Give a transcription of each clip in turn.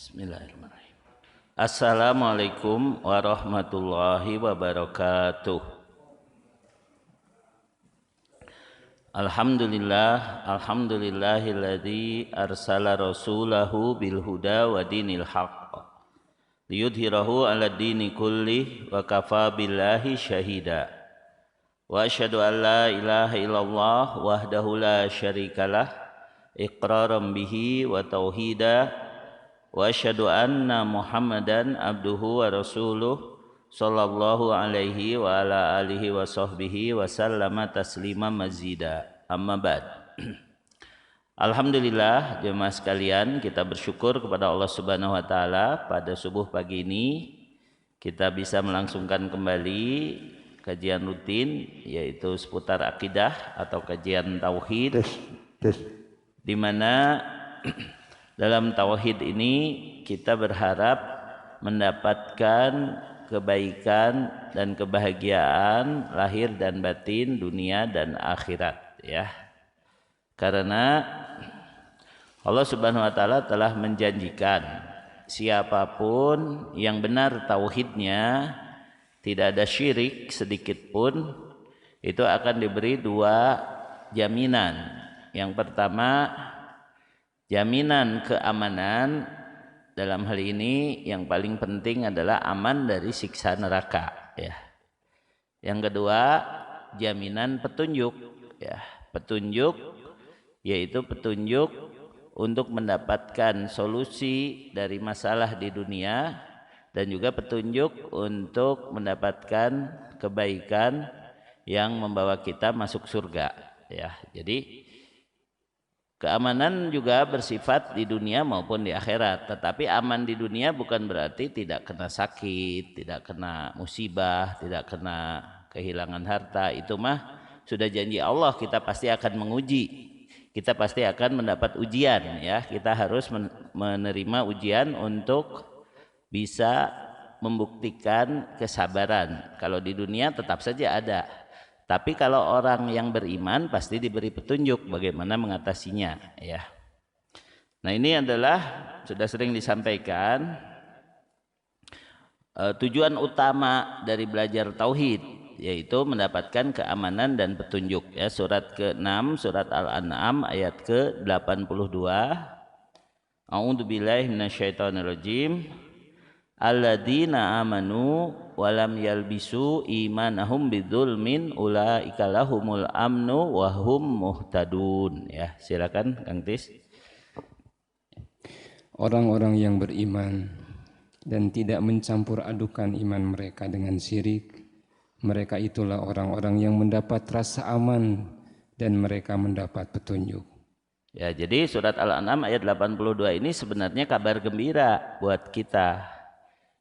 Bismillahirrahmanirrahim. Assalamualaikum warahmatullahi wabarakatuh. Alhamdulillahilladzi arsala rasulahu bil huda wa dinil haqq liyudhhirahu 'ala dini kulli wa kafa billahi syahida. Wa asyhadu an la ilaha illallah wahdahu la syarikalah iqraran bihi wa tauhida. Wa asyhadu anna Muhammadan abduhu wa rasuluh sallallahu alaihi wa ala alihi wa sahbihi wa sallama taslima mazida. Amma ba'd. Alhamdulillah jemaah sekalian, kita bersyukur kepada Allah Subhanahu wa taala pada subuh pagi ini kita bisa melangsungkan kembali kajian rutin yaitu seputar akidah atau kajian tauhid, di mana dalam tauhid ini kita berharap mendapatkan kebaikan dan kebahagiaan lahir dan batin, dunia dan akhirat, ya. Karena Allah Subhanahu wa taala telah menjanjikan siapapun yang benar tauhidnya, tidak ada syirik sedikit pun, itu akan diberi dua jaminan. Yang pertama, jaminan keamanan. Dalam hal ini yang paling penting adalah aman dari siksa neraka, ya. Yang kedua, jaminan petunjuk, ya. Petunjuk yaitu petunjuk untuk mendapatkan solusi dari masalah di dunia dan juga petunjuk untuk mendapatkan kebaikan yang membawa kita masuk surga, ya. Jadi keamanan juga bersifat di dunia maupun di akhirat. Tetapi aman di dunia bukan berarti tidak kena sakit, tidak kena musibah, tidak kena kehilangan harta. Itu mah sudah janji Allah, kita pasti akan menguji. Kita pasti akan mendapat ujian, ya. Kita harus menerima ujian untuk bisa membuktikan kesabaran. Kalau di dunia tetap saja ada. Tapi kalau orang yang beriman pasti diberi petunjuk bagaimana mengatasinya, ya. Nah, ini adalah sudah sering disampaikan tujuan utama dari belajar tauhid, yaitu mendapatkan keamanan dan petunjuk, ya. Surat ke-6 surat Al-An'am ayat ke-82. A'udzubillahi minasyaitonirrajim. Alladzina amanu walam yalbisu imanahum bidzulmin ulaika lahumul amnu wa hum muhtadun, ya. Silakan Kang Tis. Orang-orang yang beriman dan tidak mencampur adukan iman mereka dengan syirik, mereka itulah orang-orang yang mendapat rasa aman dan mereka mendapat petunjuk. Ya, jadi surat Al-An'am ayat 82 ini sebenarnya kabar gembira buat kita.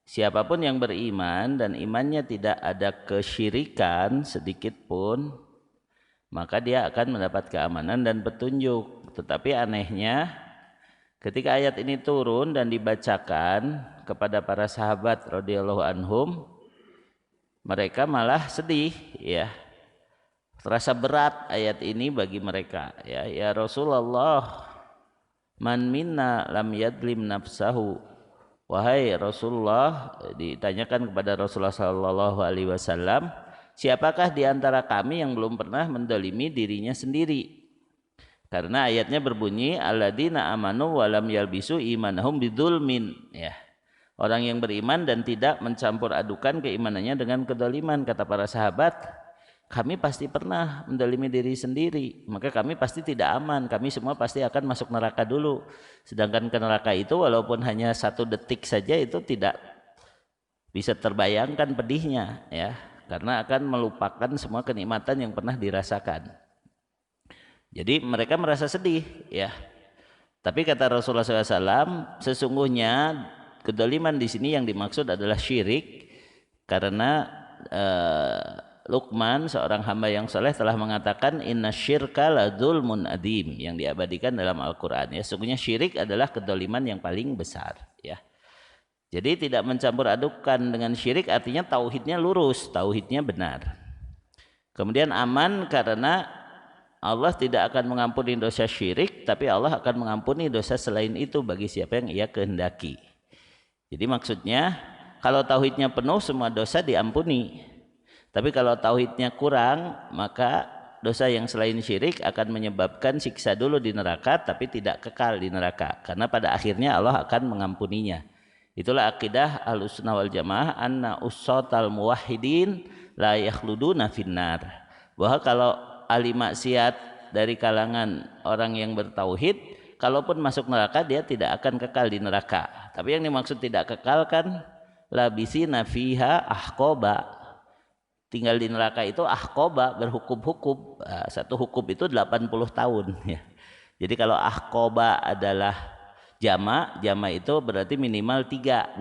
Siapapun yang beriman dan imannya tidak ada kesyirikan sedikit pun, maka dia akan mendapat keamanan dan petunjuk. Tetapi anehnya, ketika ayat ini turun dan dibacakan kepada para sahabat radhiyallahu anhum, mereka malah sedih, ya. Terasa berat ayat ini bagi mereka, ya. Ya Rasulullah, man minna lam yadlim nafsahu. Wahai Rasulullah, ditanyakan kepada Rasulullah sallallahu alaihi wasallam, siapakah di antara kami yang belum pernah mendolimi dirinya sendiri? Karena ayatnya berbunyi alladzina amanu wa lam yalbisu imanahum bidzulmin, ya. Orang yang beriman dan tidak mencampur adukan keimanannya dengan kedoliman. Kata para sahabat, kami pasti pernah mendolimi diri sendiri, maka kami pasti tidak aman, kami semua pasti akan masuk neraka dulu. Sedangkan ke neraka itu walaupun hanya 1 detik saja itu tidak bisa terbayangkan pedihnya, ya, karena akan melupakan semua kenikmatan yang pernah dirasakan. Jadi mereka merasa sedih, ya. Tapi kata Rasulullah SAW, sesungguhnya kedoliman di sini yang dimaksud adalah syirik, karena Luqman, seorang hamba yang soleh, telah mengatakan inna syirka la dzulmun adim, yang diabadikan dalam Al-Quran, ya. Sesungguhnya syirik adalah kedoliman yang paling besar, ya. Jadi tidak mencampur adukan dengan syirik artinya tauhidnya lurus, tauhidnya benar. Kemudian aman karena Allah tidak akan mengampuni dosa syirik, tapi Allah akan mengampuni dosa selain itu bagi siapa yang ia kehendaki. Jadi maksudnya kalau tauhidnya penuh semua dosa diampuni. Tapi kalau tauhidnya kurang, maka dosa yang selain syirik akan menyebabkan siksa dulu di neraka tapi tidak kekal di neraka. Karena pada akhirnya Allah akan mengampuninya. Itulah akidah Ahlussunnah wal Jamaah, anna ussatal muwahhidin la yakhluduna finnar. Bahwa kalau ahli maksiat dari kalangan orang yang bertauhid, kalaupun masuk neraka dia tidak akan kekal di neraka. Tapi yang dimaksud tidak kekal kan labisina fiha ahqoba. Tinggal di neraka itu ahqoba, berhukum-hukum. Satu hukum itu 80 tahun ya. Jadi kalau ahqoba adalah jama itu berarti minimal 3, 80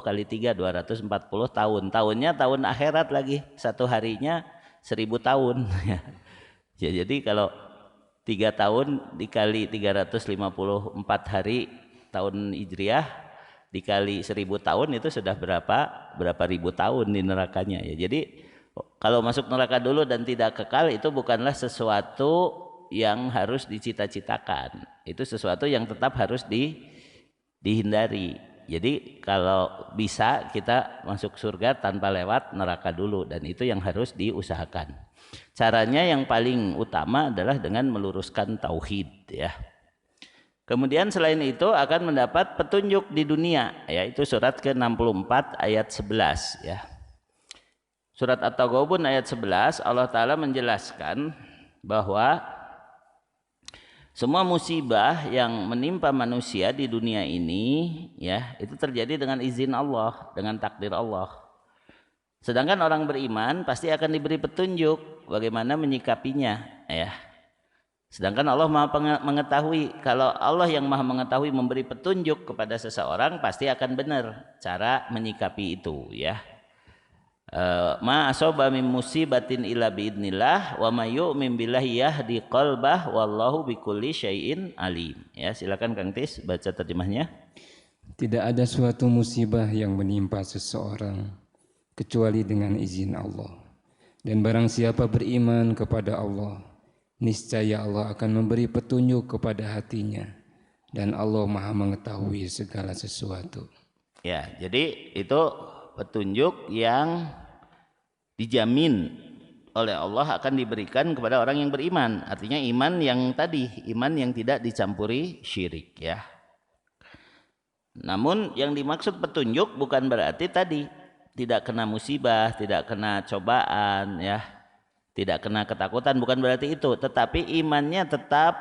kali 3 240 tahun. Tahunnya tahun akhirat lagi. Satu harinya 1000 tahun ya. Jadi kalau 3 tahun dikali 354 hari tahun Hijriah dikali 1000 tahun itu sudah berapa ribu tahun di nerakanya ya. Jadi kalau masuk neraka dulu dan tidak kekal itu bukanlah sesuatu yang harus dicita-citakan. Itu sesuatu yang tetap harus dihindari. Jadi kalau bisa kita masuk surga tanpa lewat neraka dulu, dan itu yang harus diusahakan. Caranya yang paling utama adalah dengan meluruskan tauhid ya. Kemudian selain itu akan mendapat petunjuk di dunia, yaitu surat ke-64 ayat 11 ya. Surat At-Taghabun ayat 11 Allah Ta'ala menjelaskan bahwa semua musibah yang menimpa manusia di dunia ini ya, itu terjadi dengan izin Allah, dengan takdir Allah. Sedangkan orang beriman pasti akan diberi petunjuk bagaimana menyikapinya ya. Sedangkan Allah Maha mengetahui, kalau Allah yang Maha mengetahui memberi petunjuk kepada seseorang pasti akan benar cara menyikapi itu ya. Ma asoba min musibatin illa biidnillah wa may yu'min billahi yahdi qalbah wallahu bikulli syai'in alim. Ya, silakan Kang Tis baca terjemahnya. Tidak ada suatu musibah yang menimpa seseorang kecuali dengan izin Allah. Dan barang siapa beriman kepada Allah, niscaya Allah akan memberi petunjuk kepada hatinya, dan Allah Maha mengetahui segala sesuatu. Ya, jadi itu petunjuk yang dijamin oleh Allah akan diberikan kepada orang yang beriman. Artinya iman yang tadi, iman yang tidak dicampuri syirik ya. Namun yang dimaksud petunjuk bukan berarti tadi tidak kena musibah, tidak kena cobaan ya, tidak kena ketakutan, bukan berarti itu, tetapi imannya tetap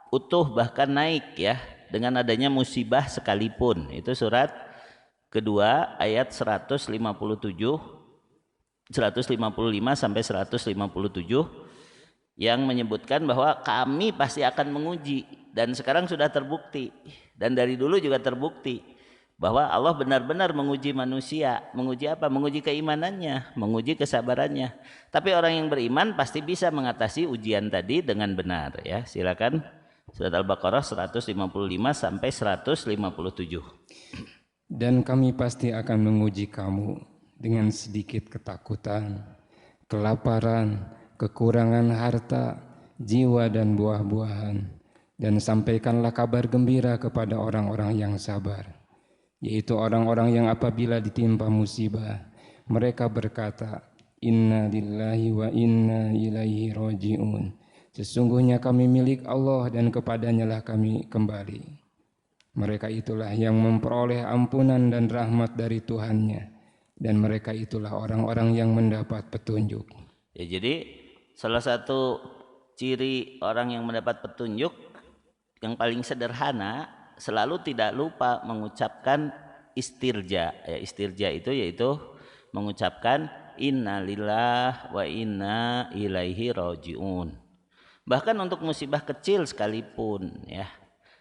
utuh bahkan naik ya dengan adanya musibah sekalipun. Itu surat kedua ayat 155 sampai 157 yang menyebutkan bahwa kami pasti akan menguji, dan sekarang sudah terbukti dan dari dulu juga terbukti bahwa Allah benar-benar menguji manusia. Menguji apa? Menguji keimanannya, menguji kesabarannya. Tapi orang yang beriman pasti bisa mengatasi ujian tadi dengan benar ya. Silakan surat Al-Baqarah 155 sampai 157. Dan kami pasti akan menguji kamu dengan sedikit ketakutan, kelaparan, kekurangan harta, jiwa dan buah-buahan, dan sampaikanlah kabar gembira kepada orang-orang yang sabar, yaitu orang-orang yang apabila ditimpa musibah mereka berkata, inna lillahi wa inna ilaihi raji'un. Sesungguhnya kami milik Allah dan kepadanya lah kami kembali. Mereka itulah yang memperoleh ampunan dan rahmat dari Tuhannya, dan mereka itulah orang-orang yang mendapat petunjuk. Ya, jadi salah satu ciri orang yang mendapat petunjuk yang paling sederhana, selalu tidak lupa mengucapkan istirja. Ya, istirja itu yaitu mengucapkan innalillah wa inna ilaihi raji'un. Bahkan untuk musibah kecil sekalipun ya.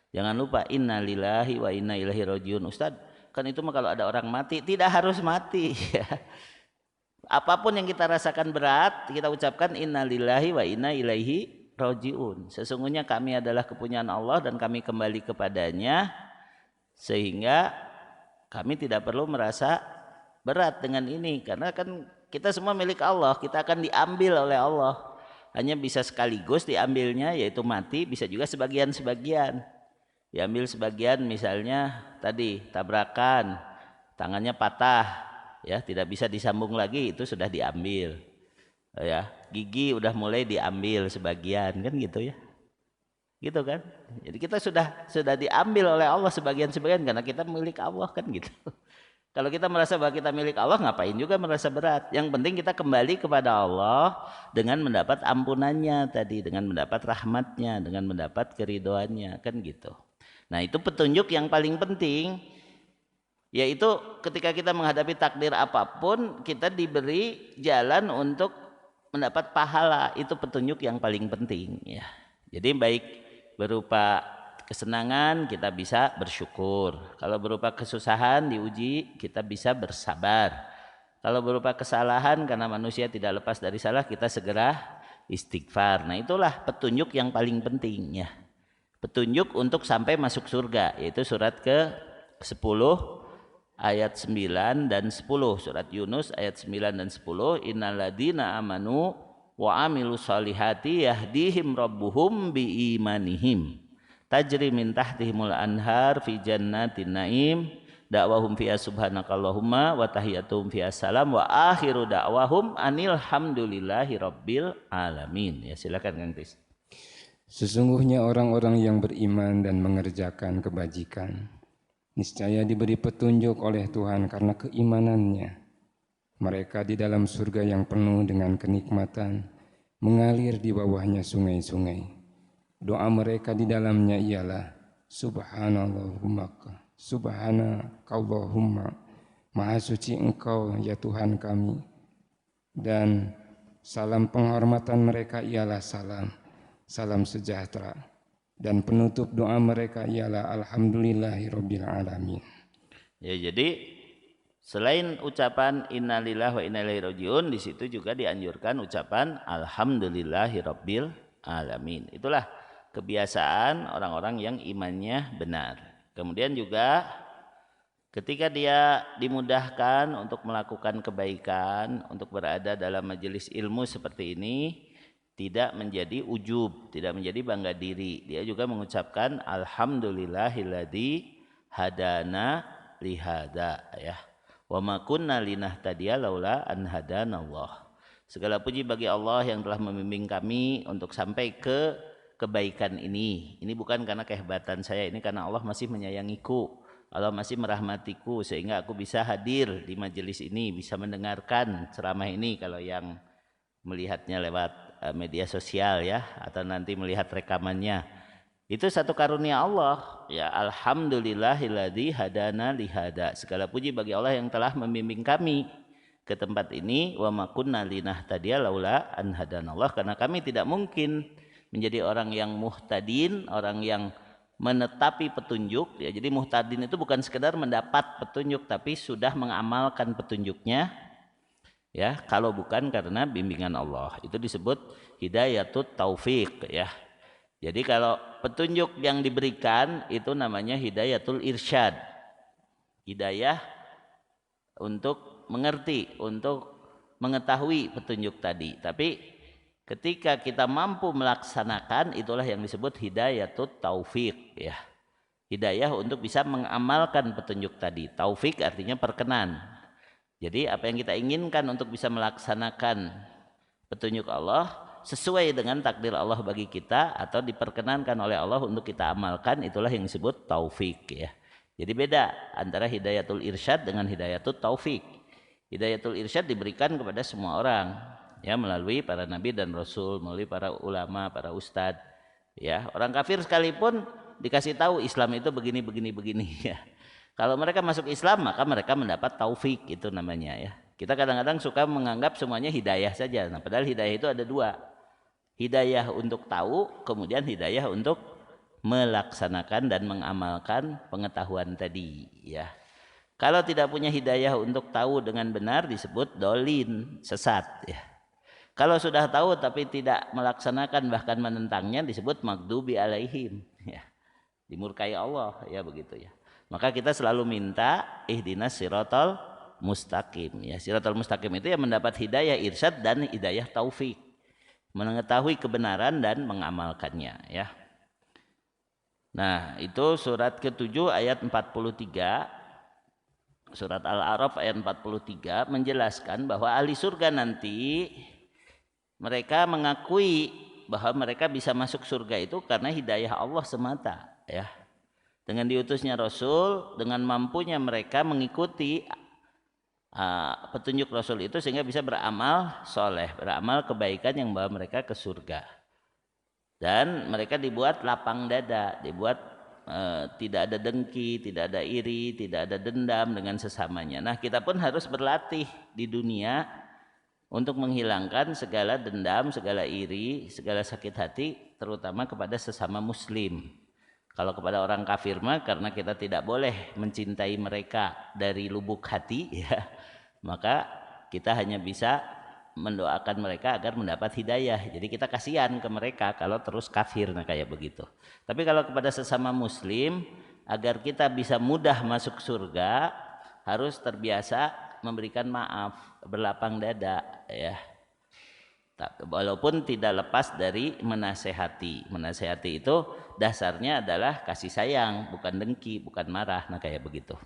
Jangan lupa innalillahi wa inna ilaihi raji'un. Ustaz, kan itu mah kalau ada orang mati, tidak harus mati ya. Apapun yang kita rasakan berat, kita ucapkan innalillahi wa inna ilaihi raji'un. Sesungguhnya kami adalah kepunyaan Allah dan kami kembali kepadanya, sehingga kami tidak perlu merasa berat dengan ini, karena kan kita semua milik Allah, kita akan diambil oleh Allah. Hanya bisa sekaligus diambilnya, yaitu mati, bisa juga sebagian-sebagian. Diambil sebagian, misalnya tadi tabrakan, tangannya patah, ya tidak bisa disambung lagi, itu sudah diambil. Ya, gigi udah mulai diambil sebagian, kan gitu ya. Gitu kan? Jadi kita sudah diambil oleh Allah sebagian-sebagian karena kita milik Allah, kan gitu. Kalau kita merasa bahwa kita milik Allah, ngapain juga merasa berat. Yang penting kita kembali kepada Allah dengan mendapat ampunannya tadi, dengan mendapat rahmatnya, dengan mendapat keridoannya, kan gitu. Nah, itu petunjuk yang paling penting, yaitu ketika kita menghadapi takdir apapun, kita diberi jalan untuk mendapat pahala. Itu petunjuk yang paling penting ya. Jadi baik berupa kesenangan kita bisa bersyukur. Kalau berupa kesusahan diuji kita bisa bersabar. Kalau berupa kesalahan karena manusia tidak lepas dari salah kita segera istighfar. Nah, itulah petunjuk yang paling penting ya. Petunjuk untuk sampai masuk surga, yaitu surat ke-10 ayat 9 dan 10, surat Yunus ayat 9 dan 10, innalladzina amanu wa amilus solihati yahdihim rabbuhum bi imanihim tajri min tahtihimul anhar fi jannatin naim da'wahum fiha subhanakallahumma wa tahiyyatuhum fiha salam wa akhiru da'wahum anil hamdulillahi rabbil alamin. Ya, silakan Kang Tis. Sesungguhnya orang-orang yang beriman dan mengerjakan kebajikan niscaya diberi petunjuk oleh Tuhan karena keimanannya. Mereka di dalam surga yang penuh dengan kenikmatan, mengalir di bawahnya sungai-sungai. Doa mereka di dalamnya ialah Subhanallahumma, Subhanakallahumma, Maha suci Engkau ya Tuhan kami. Dan salam penghormatan mereka ialah salam sejahtera. Dan penutup doa mereka ialah Alhamdulillahirabbil alamin. Ya, jadi selain ucapan innalillahi wa inna ilaihi rajiun, di situ juga dianjurkan ucapan alhamdulillahirabbil alamin. Itulah kebiasaan orang-orang yang imannya benar. Kemudian juga ketika dia dimudahkan untuk melakukan kebaikan, untuk berada dalam majelis ilmu seperti ini, tidak menjadi ujub, tidak menjadi bangga diri. Dia juga mengucapkan alhamdulillahilladzi hadana lihada ya. Wa ma kunna linahtadiya laula an hadanallah. Segala puji bagi Allah yang telah membimbing kami untuk sampai ke kebaikan ini. Ini bukan karena kehebatan saya, ini karena Allah masih menyayangiku. Allah masih merahmatiku sehingga aku bisa hadir di majelis ini, bisa mendengarkan ceramah ini kalau yang melihatnya lewat media sosial ya, atau nanti melihat rekamannya. Itu satu karunia Allah ya. Alhamdulillahilladzi hadana lihada. Segala puji bagi Allah yang telah membimbing kami ke tempat ini. Wa ma kunna linahtadiya laula an hadanallah. Karena kami tidak mungkin menjadi orang yang muhtadin, orang yang menetapi petunjuk ya. Jadi muhtadin itu bukan sekedar mendapat petunjuk tapi sudah mengamalkan petunjuknya ya, kalau bukan karena bimbingan Allah. Itu disebut hidayatut taufik ya. Jadi kalau petunjuk yang diberikan itu namanya hidayatul irsyad. Hidayah untuk mengerti, untuk mengetahui petunjuk tadi. Tapi ketika kita mampu melaksanakan, itulah yang disebut hidayatut taufik ya. Hidayah untuk bisa mengamalkan petunjuk tadi. Taufik artinya perkenan. Jadi apa yang kita inginkan untuk bisa melaksanakan petunjuk Allah sesuai dengan takdir Allah bagi kita atau diperkenankan oleh Allah untuk kita amalkan, itulah yang disebut taufik ya. Jadi beda antara hidayatul irsyad dengan hidayatul taufik. Hidayatul irsyad diberikan kepada semua orang ya, melalui para nabi dan rasul, melalui para ulama, para ustadz ya. Orang kafir sekalipun dikasih tahu Islam itu begini ya. Kalau mereka masuk Islam maka mereka mendapat taufik, itu namanya ya. Kita kadang-kadang suka menganggap semuanya hidayah saja. Nah, padahal hidayah itu ada dua. Hidayah untuk tahu, kemudian hidayah untuk melaksanakan dan mengamalkan pengetahuan tadi ya. Kalau tidak punya hidayah untuk tahu dengan benar disebut dolin, sesat ya. Kalau sudah tahu tapi tidak melaksanakan bahkan menentangnya disebut magdubi alaihim ya. Dimurkai Allah ya, begitu ya. Maka kita selalu minta ihdinas siratal mustaqim ya. Siratal mustaqim itu yang mendapat hidayah irsyad dan hidayah taufik, mengetahui kebenaran dan mengamalkannya ya. Nah, itu surat ke-7 ayat 43. surat Al-A'raf ayat 43 menjelaskan bahwa ahli surga nanti mereka mengakui bahwa mereka bisa masuk surga itu karena hidayah Allah semata, ya. Dengan diutusnya Rasul, dengan mampunya mereka mengikuti petunjuk Rasul itu sehingga bisa beramal soleh, beramal kebaikan yang membawa mereka ke surga. Dan mereka dibuat lapang dada, dibuat tidak ada dengki, tidak ada iri, tidak ada dendam dengan sesamanya. Nah, kita pun harus berlatih di dunia untuk menghilangkan segala dendam, segala iri, segala sakit hati, terutama kepada sesama muslim. Kalau kepada orang kafir mah karena kita tidak boleh mencintai mereka dari lubuk hati, ya, maka kita hanya bisa mendoakan mereka agar mendapat hidayah. Jadi kita kasihan ke mereka kalau terus kafir, nah kayak begitu. Tapi kalau kepada sesama muslim, agar kita bisa mudah masuk surga, harus terbiasa memberikan maaf, berlapang dada, ya. Walaupun tidak lepas dari menasehati. Menasehati itu dasarnya adalah kasih sayang, bukan dengki, bukan marah, nah kayak begitu.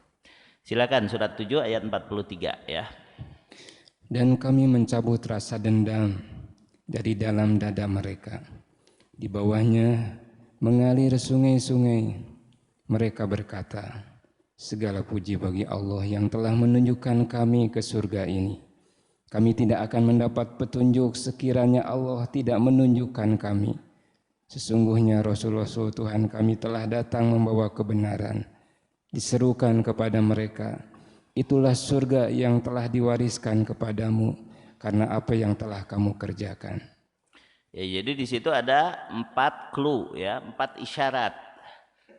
Silakan surat 7 ayat 43, ya. Dan kami mencabut rasa dendam dari dalam dada mereka. Di bawahnya mengalir sungai-sungai. Mereka berkata, segala puji bagi Allah yang telah menunjukkan kami ke surga ini. Kami tidak akan mendapat petunjuk sekiranya Allah tidak menunjukkan kami. Sesungguhnya Rasul-Rasul Tuhan kami telah datang membawa kebenaran. Diserukan kepada mereka, itulah surga yang telah diwariskan kepadamu karena apa yang telah kamu kerjakan. Ya, jadi di situ ada 4 clue, ya, 4 isyarat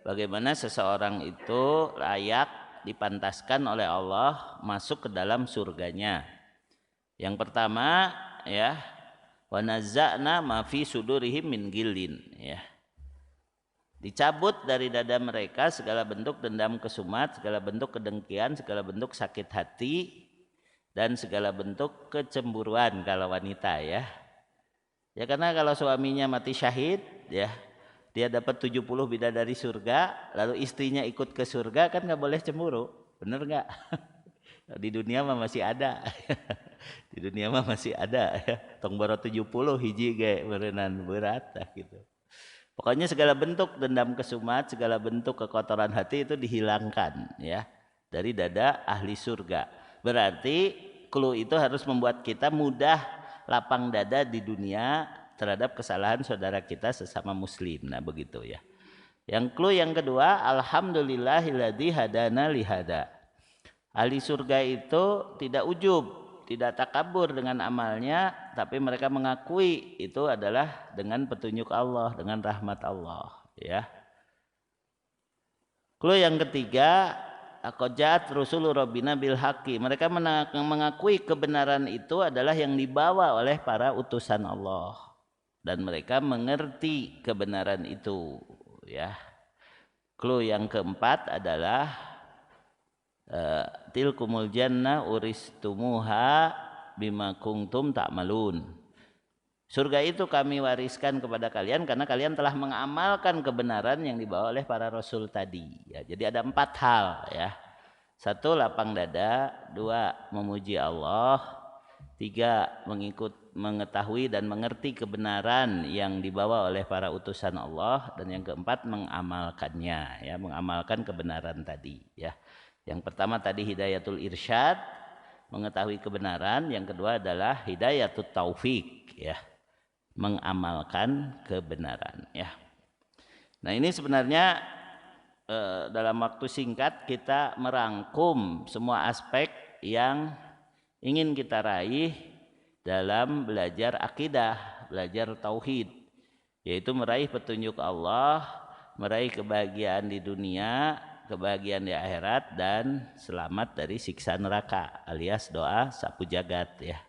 bagaimana seseorang itu layak dipantaskan oleh Allah masuk ke dalam surganya. Yang pertama, ya, wa nazza'na ma fi sudurihim min ghillin, ya. Dicabut dari dada mereka segala bentuk dendam kesumat, segala bentuk kedengkian, segala bentuk sakit hati, dan segala bentuk kecemburuan kalau wanita, ya. Ya karena kalau suaminya mati syahid, ya, dia dapat 70 bidadari surga, lalu istrinya ikut ke surga, kan nggak boleh cemburu, bener nggak? Di dunia mah masih ada. Di dunia mah masih ada, ya. Tong boro 70 hiji ge berenang berat lah gitu. Pokoknya segala bentuk dendam kesumat, segala bentuk kekotoran hati itu dihilangkan, ya, dari dada ahli surga. Berarti clue itu harus membuat kita mudah lapang dada di dunia terhadap kesalahan saudara kita sesama muslim. Nah begitu, ya. Yang clue yang kedua, alhamdulillahilladzi hadana lihada. Ahli surga itu tidak ujub, tidak takabur dengan amalnya, tapi mereka mengakui itu adalah dengan petunjuk Allah, dengan rahmat Allah, ya. Clue yang ketiga, aqajat rusulu rabbina bil haqqi. Mereka mengakui kebenaran itu adalah yang dibawa oleh para utusan Allah dan mereka mengerti kebenaran itu, ya. Clue yang keempat adalah tilkumul jannah uristumuha bima kuntum ta'malun. Surga itu kami wariskan kepada kalian karena kalian telah mengamalkan kebenaran yang dibawa oleh para rasul tadi, ya. Jadi ada 4 hal, ya. 1, lapang dada. 2, memuji Allah. 3, mengetahui dan mengerti kebenaran yang dibawa oleh para utusan Allah. Dan yang keempat, mengamalkannya, ya, mengamalkan kebenaran tadi, ya. Yang pertama tadi hidayatul irsyad, mengetahui kebenaran. Yang kedua adalah hidayatul taufik, ya, mengamalkan kebenaran, ya. Nah ini sebenarnya dalam waktu singkat kita merangkum semua aspek yang ingin kita raih dalam belajar akidah, belajar tauhid, yaitu meraih petunjuk Allah, meraih kebahagiaan di dunia, kebahagiaan di akhirat, dan selamat dari siksa neraka alias doa sapu jagat, ya.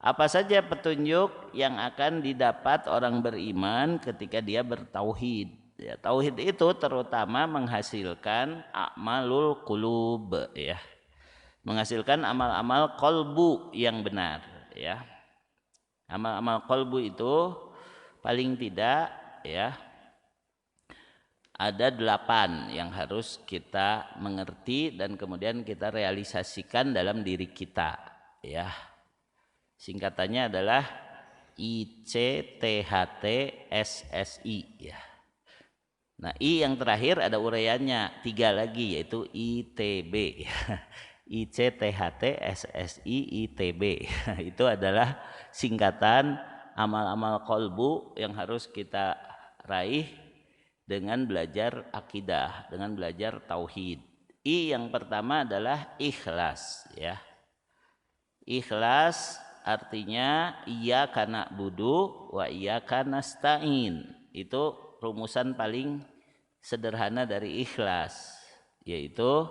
Apa saja petunjuk yang akan didapat orang beriman ketika dia bertauhid, ya. Tauhid itu terutama menghasilkan amalul qulub, ya, menghasilkan amal-amal kolbu yang benar, ya. Amal-amal kolbu itu paling tidak, ya, ada 8 yang harus kita mengerti dan kemudian kita realisasikan dalam diri kita, ya. Singkatannya adalah ICTHTSSI, ya. Nah, I yang terakhir ada uraiannya 3 lagi, yaitu ITB, ya. ICTHTSSI ITB. Itu adalah singkatan amal-amal kolbu yang harus kita raih dengan belajar akidah, dengan belajar tauhid. I yang pertama adalah ikhlas, ya. Ikhlas artinya iyyaka na'budu wa iyyaka nasta'in. Itu rumusan paling sederhana dari ikhlas, yaitu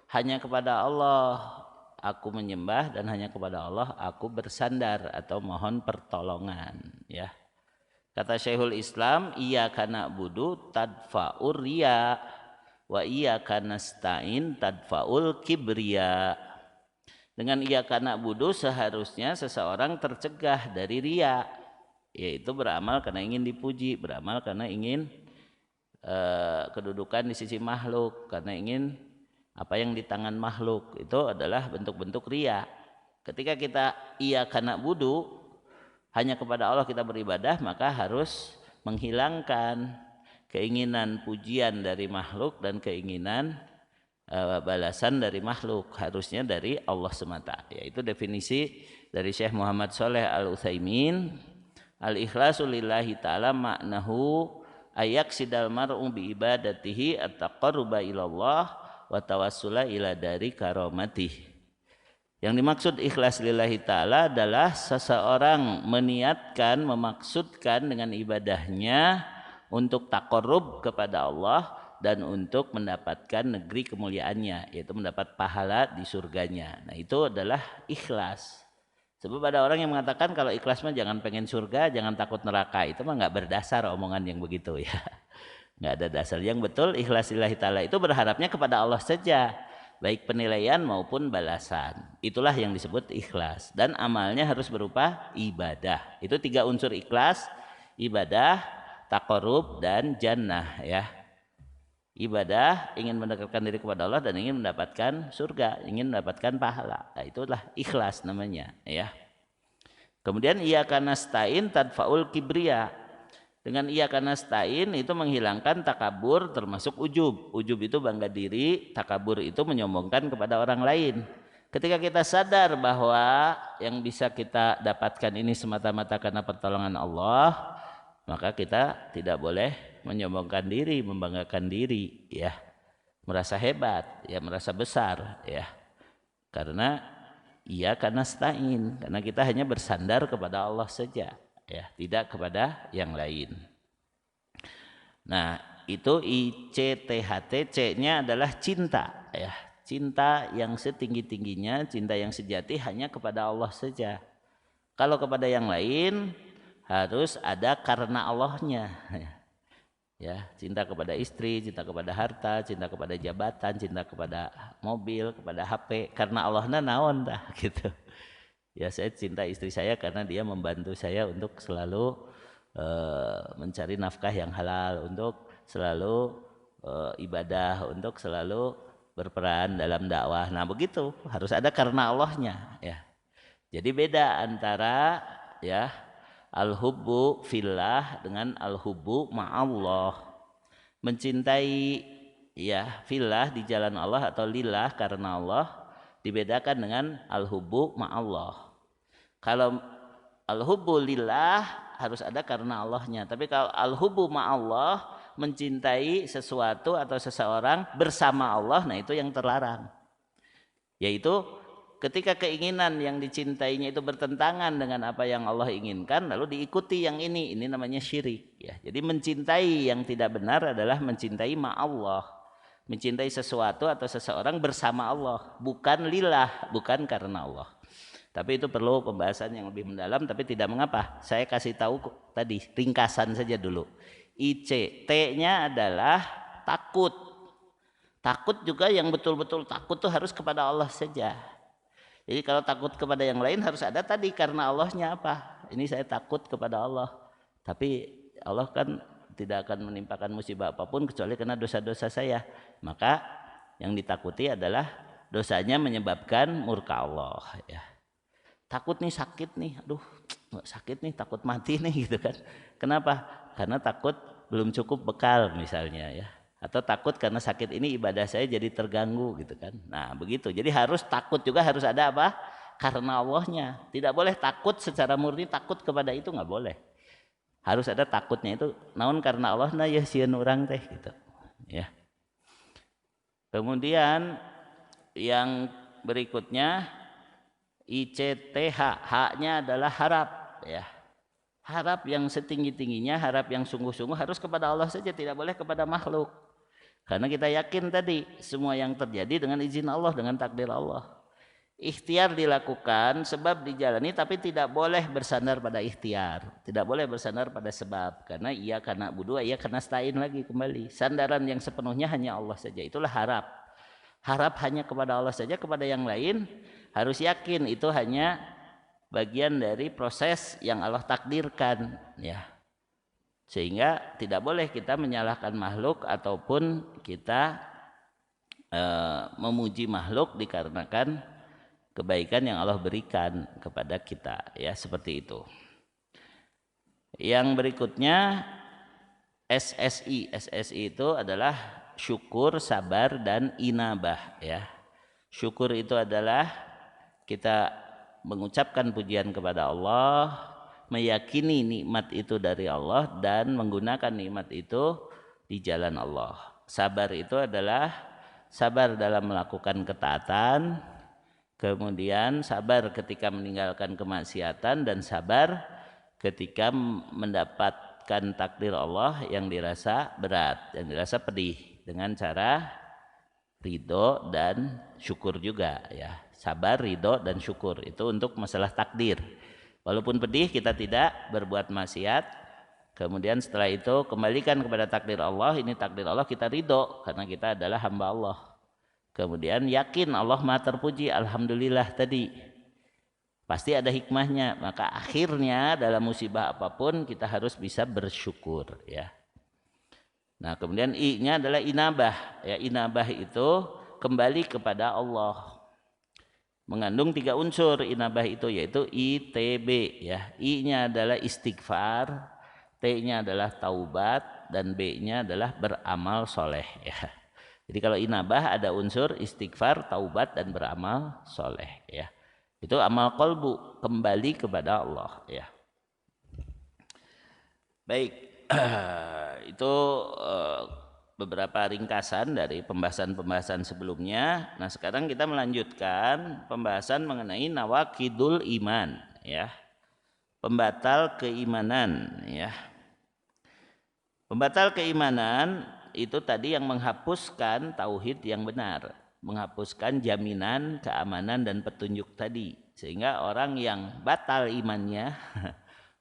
hanya kepada Allah aku menyembah dan hanya kepada Allah aku bersandar atau mohon pertolongan, ya. Kata Syekhul Islam, iyyaka na'budu tadfa'ur riya wa iyyaka nasta'in tadfa'ul kibriya. Dengan iyyaka na'budu seharusnya seseorang tercegah dari riya, yaitu beramal karena ingin dipuji, beramal karena ingin kedudukan di sisi makhluk, karena ingin apa yang di tangan makhluk. Itu adalah bentuk-bentuk riya. Ketika kita iyyaka na'budu, hanya kepada Allah kita beribadah, maka harus menghilangkan keinginan pujian dari makhluk dan keinginan balasan dari makhluk, harusnya dari Allah semata. Yaitu definisi dari Syekh Muhammad Shalih Al-Utsaimin, al-ikhlasu lillahi ta'ala maknahu ayaksidal mar'u bi ibadatihi at-taqarruba ilallah wa tawassula ila dari karomatih. Yang dimaksud ikhlas lillahi ta'ala adalah seseorang meniatkan, memaksudkan dengan ibadahnya untuk taqarrub kepada Allah dan untuk mendapatkan negeri kemuliaannya, yaitu mendapat pahala di surganya. Nah, itu adalah ikhlas. Sebab ada orang yang mengatakan kalau ikhlas mah jangan pengen surga, jangan takut neraka. Itu mah nggak berdasar omongan yang begitu, ya. Nggak ada dasar. Yang betul ikhlas lillahi ta'ala itu berharapnya kepada Allah saja, baik penilaian maupun balasan. Itulah yang disebut ikhlas. Dan amalnya harus berupa ibadah. Itu 3 unsur ikhlas: ibadah, taqarrub, dan jannah, ya. Ibadah ingin mendekatkan diri kepada Allah dan ingin mendapatkan surga, ingin mendapatkan pahala. Nah, itulah ikhlas namanya, ya. Kemudian iyyaka nasta'in tadfa'ul kibriya. Dengan iyyaka nasta'in itu menghilangkan takabur termasuk ujub. Ujub itu bangga diri, takabur itu menyombongkan kepada orang lain. Ketika kita sadar bahwa yang bisa kita dapatkan ini semata-mata karena pertolongan Allah, maka kita tidak boleh menyombongkan diri, membanggakan diri, ya. Merasa hebat, ya, merasa besar, ya. Karena iyyaka nasta'in, karena kita hanya bersandar kepada Allah saja, ya, tidak kepada yang lain. Nah, itu ICTHT, C-nya adalah cinta, ya. Cinta yang setinggi-tingginya, cinta yang sejati hanya kepada Allah saja. Kalau kepada yang lain harus ada karena Allahnya, ya. Ya, cinta kepada istri, cinta kepada harta, cinta kepada jabatan, cinta kepada mobil, kepada HP, karena Allahna naon dah gitu. Ya, saya cinta istri saya karena dia membantu saya untuk selalu mencari nafkah yang halal, untuk selalu ibadah, untuk selalu berperan dalam dakwah. Nah, begitu, harus ada karena Allahnya, ya. Jadi beda antara, ya, al-hubbu fillah dengan al-hubbu ma'allah. Mencintai, ya, fillah di jalan Allah atau lillah karena Allah dibedakan dengan al-hubbu ma'allah. Kalau al-hubbu lillah harus ada karena Allahnya. Tapi kalau al-hubbu ma'allah, mencintai sesuatu atau seseorang bersama Allah, nah itu yang terlarang. Yaitu ketika keinginan yang dicintainya itu bertentangan dengan apa yang Allah inginkan, lalu diikuti yang ini namanya syirik, ya. Jadi mencintai yang tidak benar adalah mencintai ma'allah, mencintai sesuatu atau seseorang bersama Allah, bukan lillah, bukan karena Allah. Tapi itu perlu pembahasan yang lebih mendalam, tapi tidak mengapa. Saya kasih tahu tadi ringkasan saja dulu. IC, T-nya adalah takut. Takut juga yang betul-betul takut tuh harus kepada Allah saja. Jadi kalau takut kepada yang lain harus ada tadi karena Allahnya apa? Ini saya takut kepada Allah. Tapi Allah kan tidak akan menimpakan musibah apapun kecuali karena dosa-dosa saya. Maka yang ditakuti adalah dosanya menyebabkan murka Allah ya. Takut nih sakit nih, aduh sakit nih, takut mati nih gitu kan. Kenapa? Karena takut belum cukup bekal misalnya ya. Atau takut karena sakit ini ibadah saya jadi terganggu gitu kan. Nah begitu, jadi harus takut juga harus ada apa? Karena Allahnya. Tidak boleh takut secara murni, takut kepada itu nggak boleh. Harus ada takutnya itu naon karena Allah na ya sieun urang teh gitu ya. Kemudian yang berikutnya ICTH, haknya adalah harap ya. Harap yang setinggi-tingginya, harap yang sungguh-sungguh harus kepada Allah saja, tidak boleh kepada makhluk. Karena kita yakin tadi semua yang terjadi dengan izin Allah, dengan takdir Allah. Ikhtiar dilakukan, sebab dijalani, tapi tidak boleh bersandar pada ikhtiar, tidak boleh bersandar pada sebab. Karena ia karena budua, ia karena stain lagi kembali. Sandaran yang sepenuhnya hanya Allah saja. Itulah harap. Harap hanya kepada Allah saja, kepada yang lain harus yakin itu hanya bagian dari proses yang Allah takdirkan ya. Sehingga tidak boleh kita menyalahkan makhluk ataupun kita memuji makhluk dikarenakan kebaikan yang Allah berikan kepada kita ya, seperti itu. Yang berikutnya SSI. SSI itu adalah syukur, sabar, dan inabah ya. Syukur itu adalah kita mengucapkan pujian kepada Allah, meyakini nikmat itu dari Allah dan menggunakan nikmat itu di jalan Allah. Sabar itu adalah sabar dalam melakukan ketaatan, kemudian sabar ketika meninggalkan kemaksiatan, dan sabar ketika mendapatkan takdir Allah yang dirasa berat, yang dirasa pedih, dengan cara ridho dan syukur juga ya. Sabar, ridho, dan syukur itu untuk masalah takdir. Walaupun pedih kita tidak berbuat maksiat, kemudian setelah itu kembalikan kepada takdir Allah. Ini takdir Allah, kita ridho karena kita adalah hamba Allah. Kemudian yakin Allah maha terpuji, alhamdulillah tadi pasti ada hikmahnya. Maka akhirnya dalam musibah apapun kita harus bisa bersyukur ya. Nah kemudian I-nya adalah inabah ya. Inabah itu kembali kepada Allah, mengandung 3 unsur inabah itu, yaitu ITB ya. I-nya adalah istighfar, T-nya adalah taubat, dan B-nya adalah beramal soleh ya. Jadi kalau inabah ada unsur istighfar, taubat, dan beramal soleh ya. Itu amal qalbu, kembali kepada Allah ya. Baik. Itu beberapa ringkasan dari pembahasan-pembahasan sebelumnya. Nah sekarang kita melanjutkan pembahasan mengenai nawaqidul iman ya, pembatal keimanan ya. Pembatal keimanan itu tadi yang menghapuskan tauhid yang benar, menghapuskan jaminan keamanan dan petunjuk tadi, sehingga orang yang batal imannya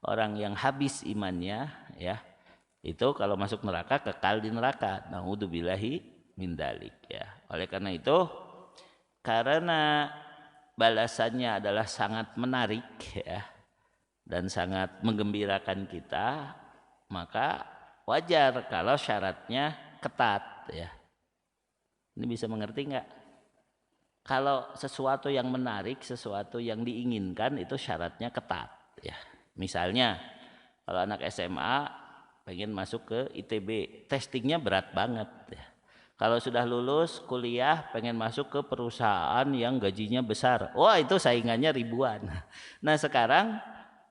orang yang habis imannya ya, itu kalau masuk neraka kekal di neraka. Naudzubillahi min dzalik ya. Oleh karena itu, karena balasannya adalah sangat menarik ya dan sangat menggembirakan kita, maka wajar kalau syaratnya ketat ya. Ini bisa mengerti nggak? Kalau sesuatu yang menarik, sesuatu yang diinginkan itu syaratnya ketat ya. Misalnya kalau anak SMA pengen masuk ke ITB, testingnya berat banget ya. Kalau sudah lulus kuliah pengen masuk ke perusahaan yang gajinya besar, wah itu saingannya ribuan. Nah sekarang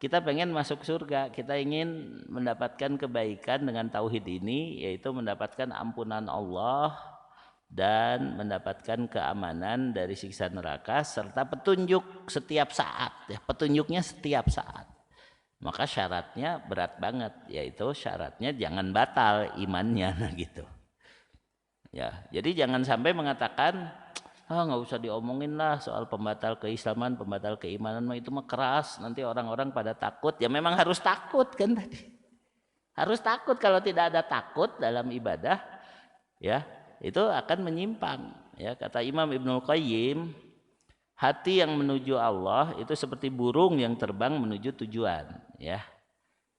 kita pengen masuk surga, kita ingin mendapatkan kebaikan dengan tauhid ini, yaitu mendapatkan ampunan Allah dan mendapatkan keamanan dari siksa neraka serta petunjuk setiap saat ya, petunjuknya setiap saat. Maka syaratnya berat banget, yaitu syaratnya jangan batal imannya nah gitu ya. Jadi jangan sampai mengatakan nggak usah diomongin lah soal pembatal keislaman, pembatal keimanan mah itu mah keras, nanti orang-orang pada takut. Ya memang harus takut kan tadi, harus takut. Kalau tidak ada takut dalam ibadah ya itu akan menyimpang ya. Kata Imam Ibnul Qayyim, hati yang menuju Allah itu seperti burung yang terbang menuju tujuan ya.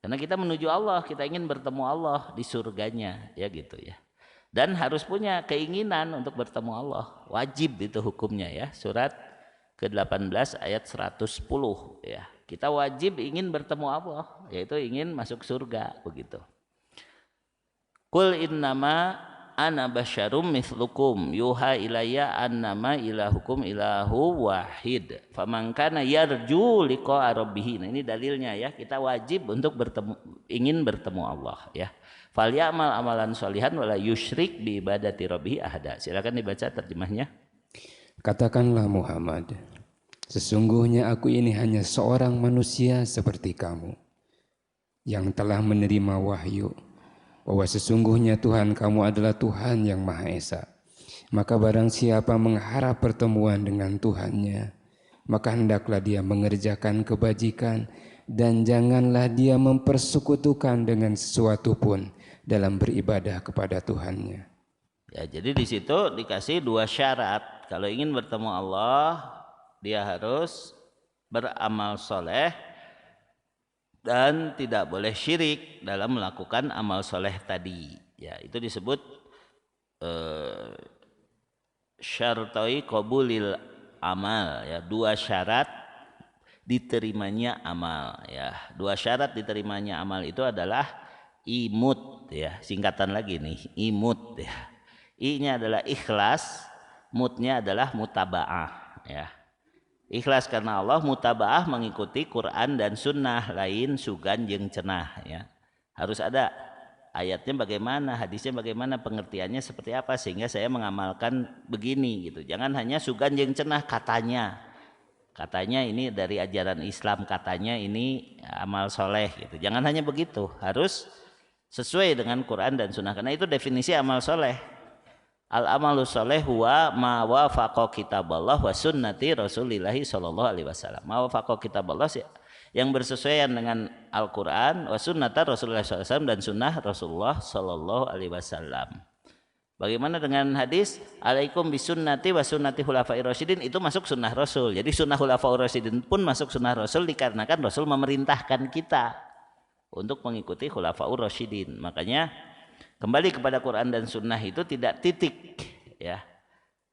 Karena kita menuju Allah, kita ingin bertemu Allah di surganya, ya gitu ya. Dan harus punya keinginan untuk bertemu Allah. Wajib itu hukumnya ya. Surat ke-18 ayat 110 ya. Kita wajib ingin bertemu Allah, yaitu ingin masuk surga begitu. Qul innama ana basyarum mithlukum yuha ilayya annama ilahukum ilahu wahid faman kana yarju liqa'a rabbih. Nah, ini dalilnya ya, kita wajib untuk ingin bertemu Allah ya. Falyamal amalan sholihan wala yusyrik bi ibadati rabbih ahada. Silakan dibaca terjemahnya. Katakanlah Muhammad, sesungguhnya aku ini hanya seorang manusia seperti kamu yang telah menerima wahyu bahwa sesungguhnya Tuhan kamu adalah Tuhan yang Maha Esa. Maka barang siapa mengharap pertemuan dengan Tuhannya, maka hendaklah dia mengerjakan kebajikan dan janganlah dia mempersekutukan dengan sesuatu pun dalam beribadah kepada Tuhannya. Ya, jadi di situ dikasih 2 syarat. Kalau ingin bertemu Allah, dia harus beramal soleh dan tidak boleh syirik dalam melakukan amal soleh tadi. Ya, itu disebut syartoi qabulil amal ya, 2 syarat diterimanya amal ya. 2 syarat diterimanya amal itu adalah imut ya, singkatan lagi nih, imut ya. I-nya adalah ikhlas, mutnya adalah mutabaah ya. Ikhlas karena Allah, mutabaah mengikuti Quran dan sunnah, lain sugan jeung cenah ya. Harus ada ayatnya bagaimana, hadisnya bagaimana, pengertiannya seperti apa sehingga saya mengamalkan begini gitu. Jangan hanya sugan jeung cenah katanya. Katanya ini dari ajaran Islam, katanya ini amal soleh gitu. Jangan hanya begitu, harus sesuai dengan Quran dan sunnah, karena itu definisi amal soleh. Al-amalu soleh huwa ma wafaqa kitaballah wa sunnati rasulillahi sallallahu alaihi wasallam. Ma wafaqa kitaballah yang bersesuaian dengan Al-Quran wa sunnata Rasulullah SAW dan sunnah Rasulullah sallallahu alaihi wasallam. Bagaimana dengan hadis alaikum bisunnati wa sunnati khulafair rasyidin, itu masuk sunnah Rasul. Jadi sunnah khulafair rasyidin pun masuk sunnah Rasul dikarenakan Rasul memerintahkan kita untuk mengikuti khulafaur rasyidin. Makanya kembali kepada Quran dan sunnah itu tidak titik ya.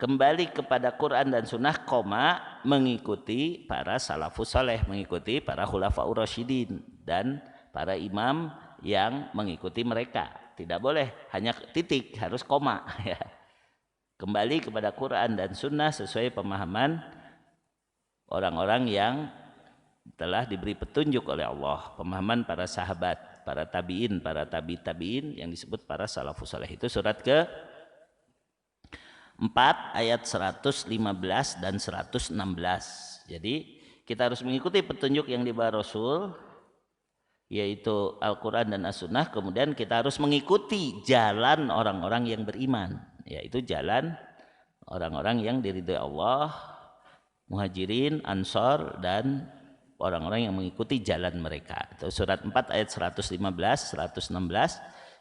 Kembali kepada Quran dan sunnah koma mengikuti para salafus saleh, mengikuti para khulafaur rasyidin dan para imam yang mengikuti mereka. Tidak boleh hanya titik, harus koma ya. Kembali kepada Quran dan sunnah sesuai pemahaman orang-orang yang telah diberi petunjuk oleh Allah, pemahaman para sahabat, para tabi'in, para tabi'in yang disebut para salafus saleh. Itu surat ke 4 ayat 115 dan 116. Jadi kita harus mengikuti petunjuk yang dibawa Rasul, yaitu Al-Quran dan As-Sunnah. Kemudian kita harus mengikuti jalan orang-orang yang beriman, yaitu jalan orang-orang yang diridhai Allah, Muhajirin, Ansor, dan orang-orang yang mengikuti jalan mereka. Itu surat 4 ayat 115, 116,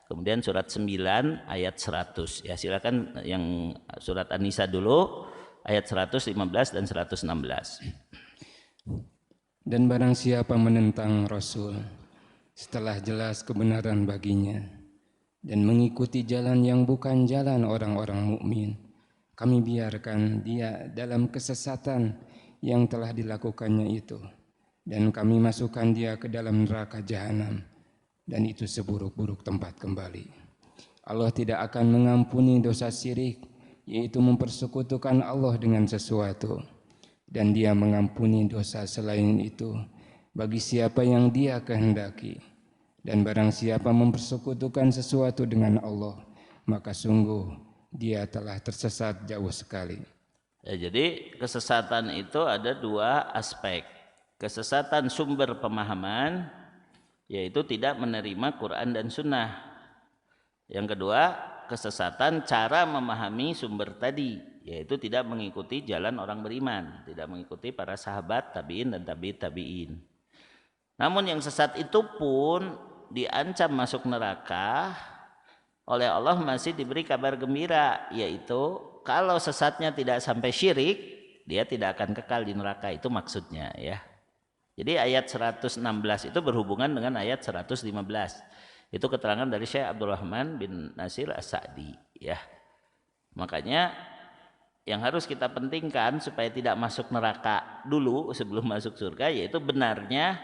kemudian surat 9 ayat 100. Ya, silakan yang surat An-Nisa dulu ayat 115 dan 116. Dan barang siapa menentang Rasul setelah jelas kebenaran baginya dan mengikuti jalan yang bukan jalan orang-orang mukmin, kami biarkan dia dalam kesesatan yang telah dilakukannya itu, dan kami masukkan dia ke dalam neraka jahanam, dan itu seburuk-buruk tempat kembali. Allah tidak akan mengampuni dosa syirik, yaitu mempersekutukan Allah dengan sesuatu, dan Dia mengampuni dosa selain itu bagi siapa yang Dia kehendaki. Dan barang siapa mempersekutukan sesuatu dengan Allah, maka sungguh dia telah tersesat jauh sekali. Ya, jadi kesesatan itu ada 2 aspek. Kesesatan sumber pemahaman, yaitu tidak menerima Quran dan Sunnah. Yang kedua, kesesatan cara memahami sumber tadi, yaitu tidak mengikuti jalan orang beriman, tidak mengikuti para sahabat, tabi'in dan tabi'in. Namun yang sesat itu pun diancam masuk neraka oleh Allah, masih diberi kabar gembira, yaitu kalau sesatnya tidak sampai syirik, dia tidak akan kekal di neraka. Itu maksudnya ya. Jadi ayat 116 itu berhubungan dengan ayat 115. Itu keterangan dari Syekh Abdul Rahman bin Nasir As-Sa'di ya. Makanya yang harus kita pentingkan supaya tidak masuk neraka dulu sebelum masuk surga yaitu benarnya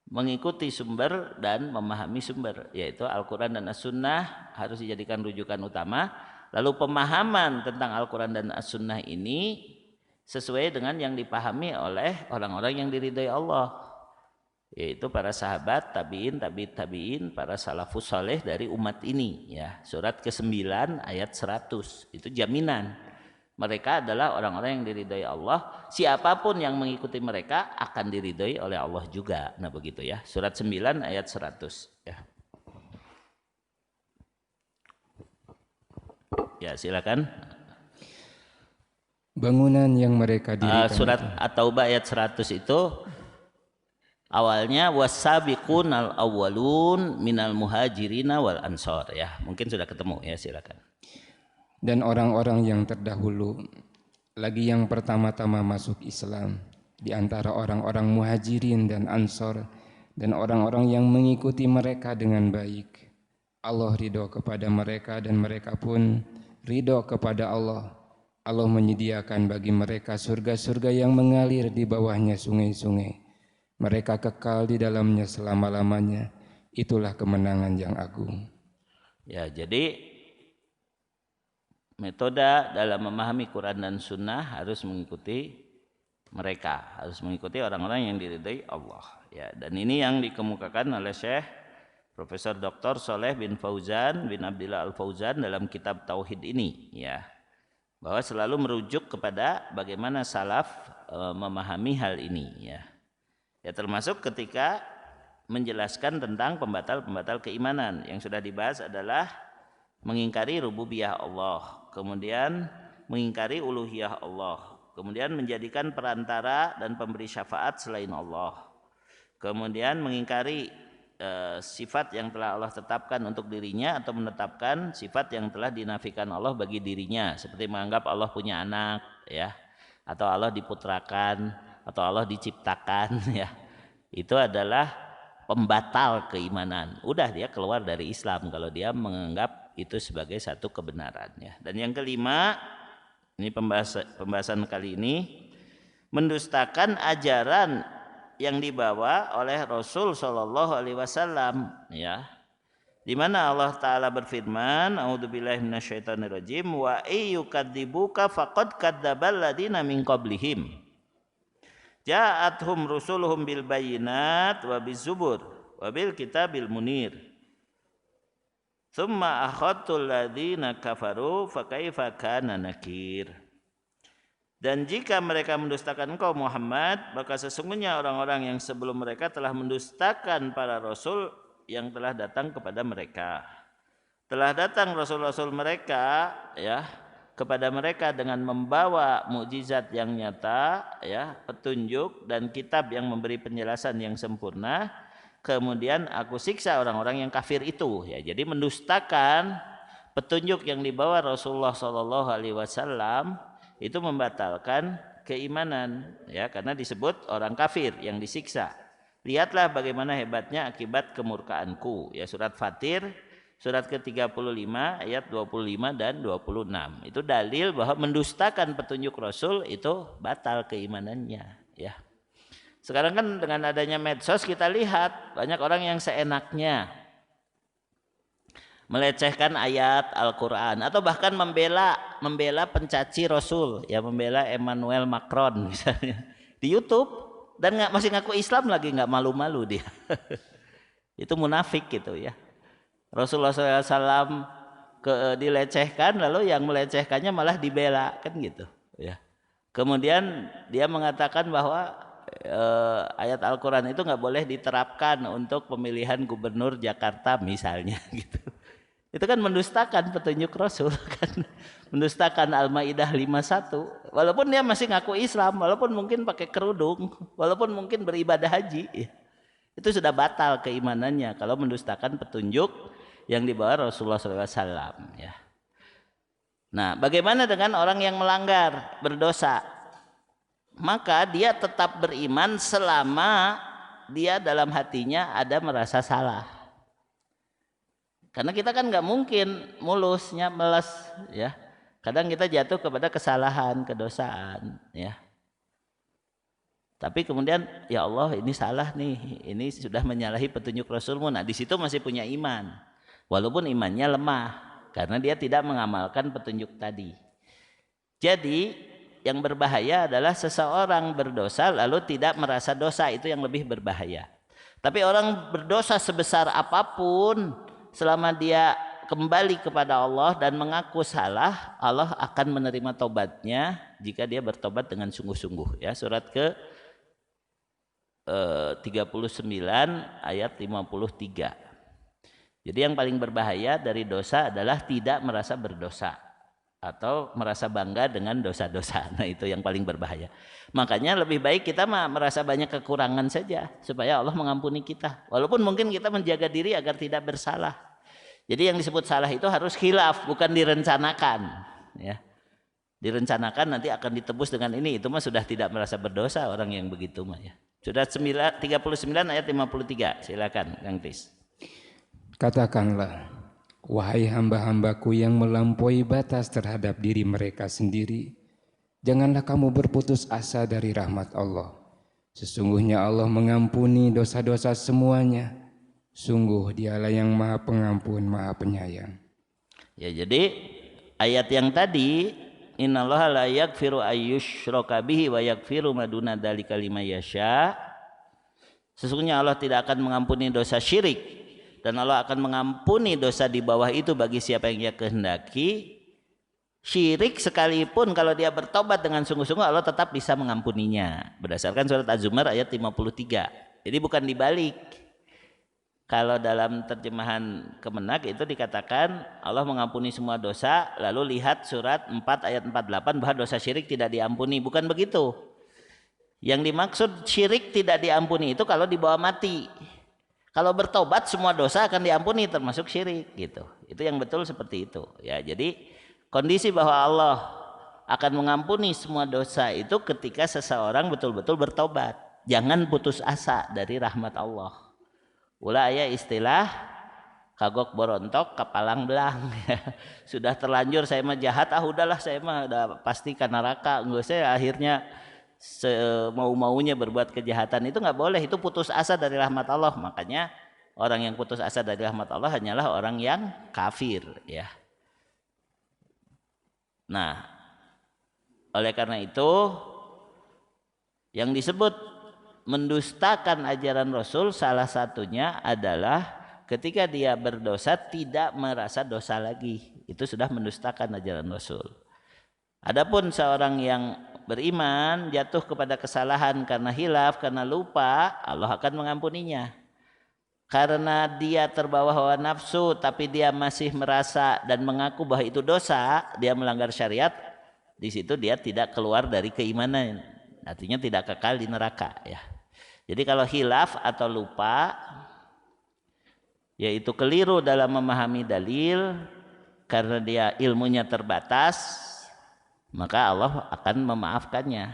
mengikuti sumber dan memahami sumber, yaitu Al-Quran dan As-Sunnah harus dijadikan rujukan utama. Lalu pemahaman tentang Al-Quran dan As-Sunnah ini sesuai dengan yang dipahami oleh orang-orang yang diridhai Allah, yaitu para sahabat, tabi'in, tabi'in, para salafus saleh dari umat ini ya. Surat ke-9 ayat 100 itu jaminan mereka adalah orang-orang yang diridhai Allah. Siapapun yang mengikuti mereka akan diridhai oleh Allah juga. Nah begitu ya. Surat 9 ayat 100 ya. Ya silakan. Bangunan yang mereka dirikan. Surat At-Taubah ayat 100 itu awalnya wasabiqunal awwalun minal muhajirina wal ansor ya. Mungkin sudah ketemu ya, silakan. Dan orang-orang yang terdahulu lagi yang pertama-tama masuk Islam di antara orang-orang muhajirin dan ansor dan orang-orang yang mengikuti mereka dengan baik. Allah ridho kepada mereka dan mereka pun ridho kepada Allah. Allah menyediakan bagi mereka surga-surga yang mengalir di bawahnya sungai-sungai. Mereka kekal di dalamnya selama-lamanya. Itulah kemenangan yang agung. Ya, jadi metode dalam memahami Quran dan Sunnah harus mengikuti mereka, harus mengikuti orang-orang yang diridhai Allah. Ya, dan ini yang dikemukakan oleh Syekh Profesor Dr. Shaleh bin Fauzan bin Abdillah Al-Fauzan dalam kitab Tauhid ini, ya, bahwa selalu merujuk kepada bagaimana salaf memahami hal ini, ya. Ya, termasuk ketika menjelaskan tentang pembatal-pembatal keimanan yang sudah dibahas adalah mengingkari rububiyah Allah, kemudian mengingkari uluhiyah Allah, kemudian menjadikan perantara dan pemberi syafaat selain Allah, kemudian mengingkari sifat yang telah Allah tetapkan untuk dirinya atau menetapkan sifat yang telah dinafikan Allah bagi dirinya, seperti menganggap Allah punya anak ya, atau Allah diputrakan atau Allah diciptakan ya. Itu adalah pembatal keimanan. Udah dia keluar dari Islam kalau dia menganggap itu sebagai satu kebenaran ya. Dan yang kelima, ini pembahasan kali ini, mendustakan ajaran yang dibawa oleh Rasul Shallallahu Alaihi Wasallam ya, di mana Allah Taala berfirman, A'udzubillahi minasyaitonirrajim, wa ayyukadzibuka faqad kadzdzabal ladzina min qablihim ja'athum rusuluhum bil bayyinat wa bizubur wa bil kitabil munir tsumma akhadtul ladzina kafaru fa kaifa kana nakir. Dan jika mereka mendustakan engkau Muhammad, maka sesungguhnya orang-orang yang sebelum mereka telah mendustakan para rasul yang telah datang kepada mereka. Telah datang rasul-rasul mereka ya kepada mereka dengan membawa mukjizat yang nyata ya, petunjuk dan kitab yang memberi penjelasan yang sempurna. Kemudian aku siksa orang-orang yang kafir itu ya. Jadi mendustakan petunjuk yang dibawa Rasulullah Shallallahu Alaihi Wasallam itu membatalkan keimanan ya, karena disebut orang kafir yang disiksa. Lihatlah bagaimana hebatnya akibat kemurkaanku ya, surat Fatir surat ke-35 ayat 25 dan 26. Itu dalil bahwa mendustakan petunjuk Rasul itu batal keimanannya ya. Sekarang kan dengan adanya medsos kita lihat banyak orang yang seenaknya melecehkan ayat Al-Quran atau bahkan membela pencaci Rasul ya, membela Emmanuel Macron misalnya di YouTube, dan masih ngaku Islam lagi, nggak malu-malu dia. Itu munafik gitu ya. Rasulullah SAW dilecehkan, lalu yang melecehkannya malah dibela kan gitu ya. Kemudian dia mengatakan bahwa ayat Al-Quran itu nggak boleh diterapkan untuk pemilihan gubernur Jakarta misalnya gitu. Itu kan mendustakan petunjuk Rasul kan, mendustakan Al-Maidah 51. Walaupun dia masih ngaku Islam, walaupun mungkin pakai kerudung, walaupun mungkin beribadah haji, itu sudah batal keimanannya kalau mendustakan petunjuk yang dibawa Rasulullah SAW ya. Nah, bagaimana dengan orang yang melanggar, berdosa? maka dia tetap beriman selama dia dalam hatinya ada merasa salah. Karena kita kan nggak mungkin mulusnya meles, ya. Kadang kita jatuh kepada kesalahan, kedosaan, ya. Tapi kemudian ya Allah ini salah nih, ini sudah menyalahi petunjuk Rasulmu. Nah di situ masih punya iman, walaupun imannya lemah karena dia tidak mengamalkan petunjuk tadi. Jadi yang berbahaya adalah seseorang berdosa lalu tidak merasa dosa, itu yang lebih berbahaya. Tapi orang berdosa sebesar apapun, selama dia kembali kepada Allah dan mengaku salah, Allah akan menerima tobatnya jika dia bertobat dengan sungguh-sungguh. Ya, surat ke 39 ayat 53. Jadi yang paling berbahaya dari dosa adalah tidak merasa berdosa atau merasa bangga dengan dosa-dosa. Nah itu yang paling berbahaya. Makanya lebih baik kita merasa banyak kekurangan saja supaya Allah mengampuni kita. Walaupun mungkin kita menjaga diri agar tidak bersalah. Jadi yang disebut salah itu harus khilaf, bukan direncanakan. Ya. Direncanakan nanti akan ditebus dengan ini, itu mah sudah tidak merasa berdosa orang yang begitu mah ya. Sudah 39 ayat 53. Silakan Kang Tis. Katakanlah, wahai hamba-hambaku yang melampaui batas terhadap diri mereka sendiri, janganlah kamu berputus asa dari rahmat Allah. Sesungguhnya Allah mengampuni dosa-dosa semuanya. Sungguh dialah yang maha pengampun, maha penyayang. Ya, jadi ayat yang tadi, innallaha la yaghfiru ayyusyraka bihi wa yaghfiru ma duna dzalika liman yasha. Sesungguhnya Allah tidak akan mengampuni dosa syirik, dan Allah akan mengampuni dosa di bawah itu bagi siapa yang Dia kehendaki. Syirik sekalipun kalau dia bertobat dengan sungguh-sungguh, Allah tetap bisa mengampuninya. Berdasarkan surat Az-Zumar ayat 53. Jadi bukan dibalik. Kalau dalam terjemahan Kemenak itu dikatakan Allah mengampuni semua dosa, lalu lihat surat 4 ayat 48 bahwa dosa syirik tidak diampuni. Bukan begitu. Yang dimaksud syirik tidak diampuni itu kalau dibawa mati. Kalau bertobat semua dosa akan diampuni termasuk syirik gitu. Itu yang betul seperti itu. Ya, jadi kondisi bahwa Allah akan mengampuni semua dosa itu ketika seseorang betul-betul bertobat. Jangan putus asa dari rahmat Allah. Ulah aya istilah kagok borontok kapalang belang. Sudah terlanjur saya mah jahat, udahlah saya mah udah pasti ke neraka. Enggak, saya akhirnya mau-maunya berbuat kejahatan, itu nggak boleh. Itu putus asa dari rahmat Allah. Makanya orang yang putus asa dari rahmat Allah hanyalah orang yang kafir, ya. Nah, oleh karena itu yang disebut mendustakan ajaran Rasul salah satunya adalah ketika dia berdosa tidak merasa dosa lagi. Itu sudah mendustakan ajaran Rasul. Adapun seorang yang beriman jatuh kepada kesalahan karena hilaf, karena lupa, Allah akan mengampuninya. Karena dia terbawa hawa nafsu tapi dia masih merasa dan mengaku bahwa itu dosa, dia melanggar syariat, di situ dia tidak keluar dari keimanan. Artinya tidak kekal di neraka, ya. Jadi kalau hilaf atau lupa, yaitu keliru dalam memahami dalil karena dia ilmunya terbatas, maka Allah akan memaafkannya.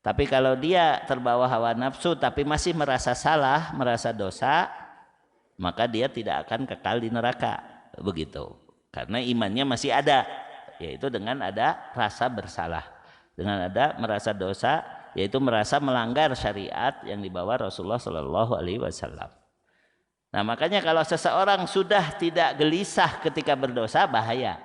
Tapi kalau dia terbawa hawa nafsu tapi masih merasa salah, merasa dosa, maka dia tidak akan kekal di neraka, begitu. Karena imannya masih ada, yaitu dengan ada rasa bersalah, dengan ada merasa dosa, yaitu merasa melanggar syariat yang dibawa Rasulullah Shallallahu Alaihi Wasallam. Nah makanya kalau seseorang sudah tidak gelisah ketika berdosa, bahaya.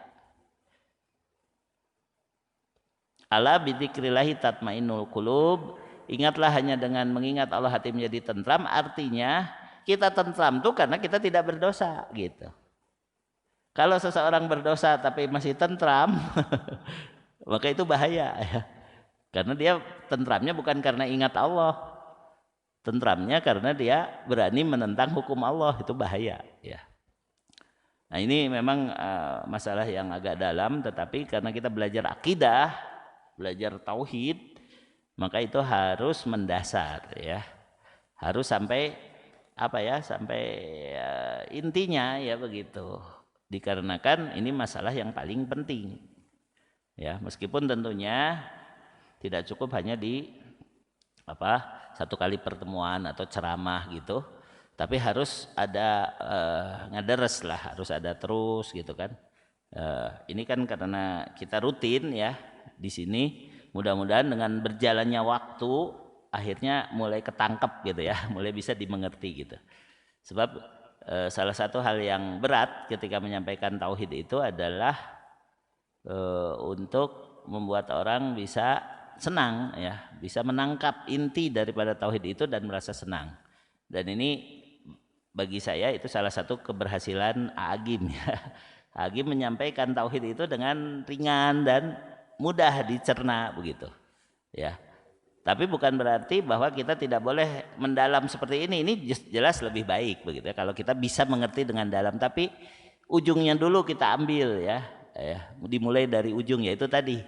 Ala bidzikrillahi tatmainnul qulub. Ingatlah hanya dengan mengingat Allah hati menjadi tentram. Artinya kita tentram tuh karena kita tidak berdosa, gitu. Kalau seseorang berdosa tapi masih tentram, maka itu bahaya, ya. Karena dia tentramnya bukan karena ingat Allah, tentramnya karena dia berani menentang hukum Allah, itu bahaya, ya. Nah ini memang masalah yang agak dalam, tetapi karena kita belajar akidah, belajar tauhid, maka itu harus mendasar, ya. Harus sampai sampai intinya, ya begitu. Dikarenakan ini masalah yang paling penting, ya. Meskipun tentunya Tidak cukup hanya di satu kali pertemuan atau ceramah gitu, tapi harus ada ngaderes lah, harus ada terus gitu kan. Ini kan karena kita rutin ya di sini, mudah-mudahan dengan berjalannya waktu akhirnya mulai ketangkep gitu ya, mulai bisa dimengerti gitu. Sebab salah satu hal yang berat ketika menyampaikan tauhid itu adalah untuk membuat orang bisa senang ya, bisa menangkap inti daripada tauhid itu dan merasa senang. Dan ini bagi saya itu salah satu keberhasilan Agim ya. Agim menyampaikan tauhid itu dengan ringan dan mudah dicerna begitu. Ya. Tapi bukan berarti bahwa kita tidak boleh mendalam seperti ini. Ini jelas lebih baik begitu ya. Kalau kita bisa mengerti dengan dalam, tapi ujungnya dulu kita ambil ya. Dimulai dari ujung, yaitu tadi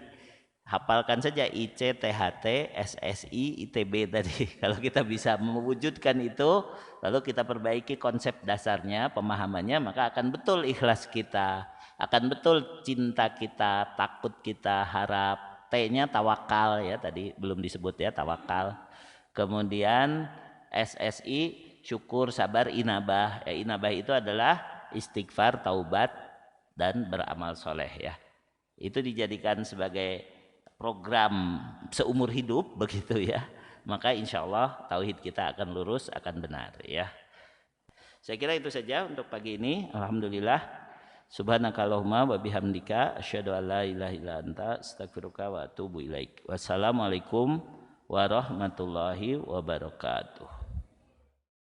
hafalkan saja IC, THT, SSI, ITB tadi. Kalau kita bisa mewujudkan itu, lalu kita perbaiki konsep dasarnya, pemahamannya, maka akan betul ikhlas kita, akan betul cinta kita, takut kita, harap. T-nya tawakal ya, tadi belum disebut ya, tawakal. Kemudian SSI syukur, sabar, inabah. Ya, inabah itu adalah istighfar, taubat, dan beramal soleh ya. Itu dijadikan sebagai program seumur hidup begitu ya. Maka insya Allah tauhid kita akan lurus, akan benar ya. Saya kira itu saja untuk pagi ini. Alhamdulillah. Subhanakallahumma wa bihamdika asyhadu an la ilaha illa anta astaghfiruka wa atubu ilaik. Wassalamualaikum warahmatullahi wabarakatuh.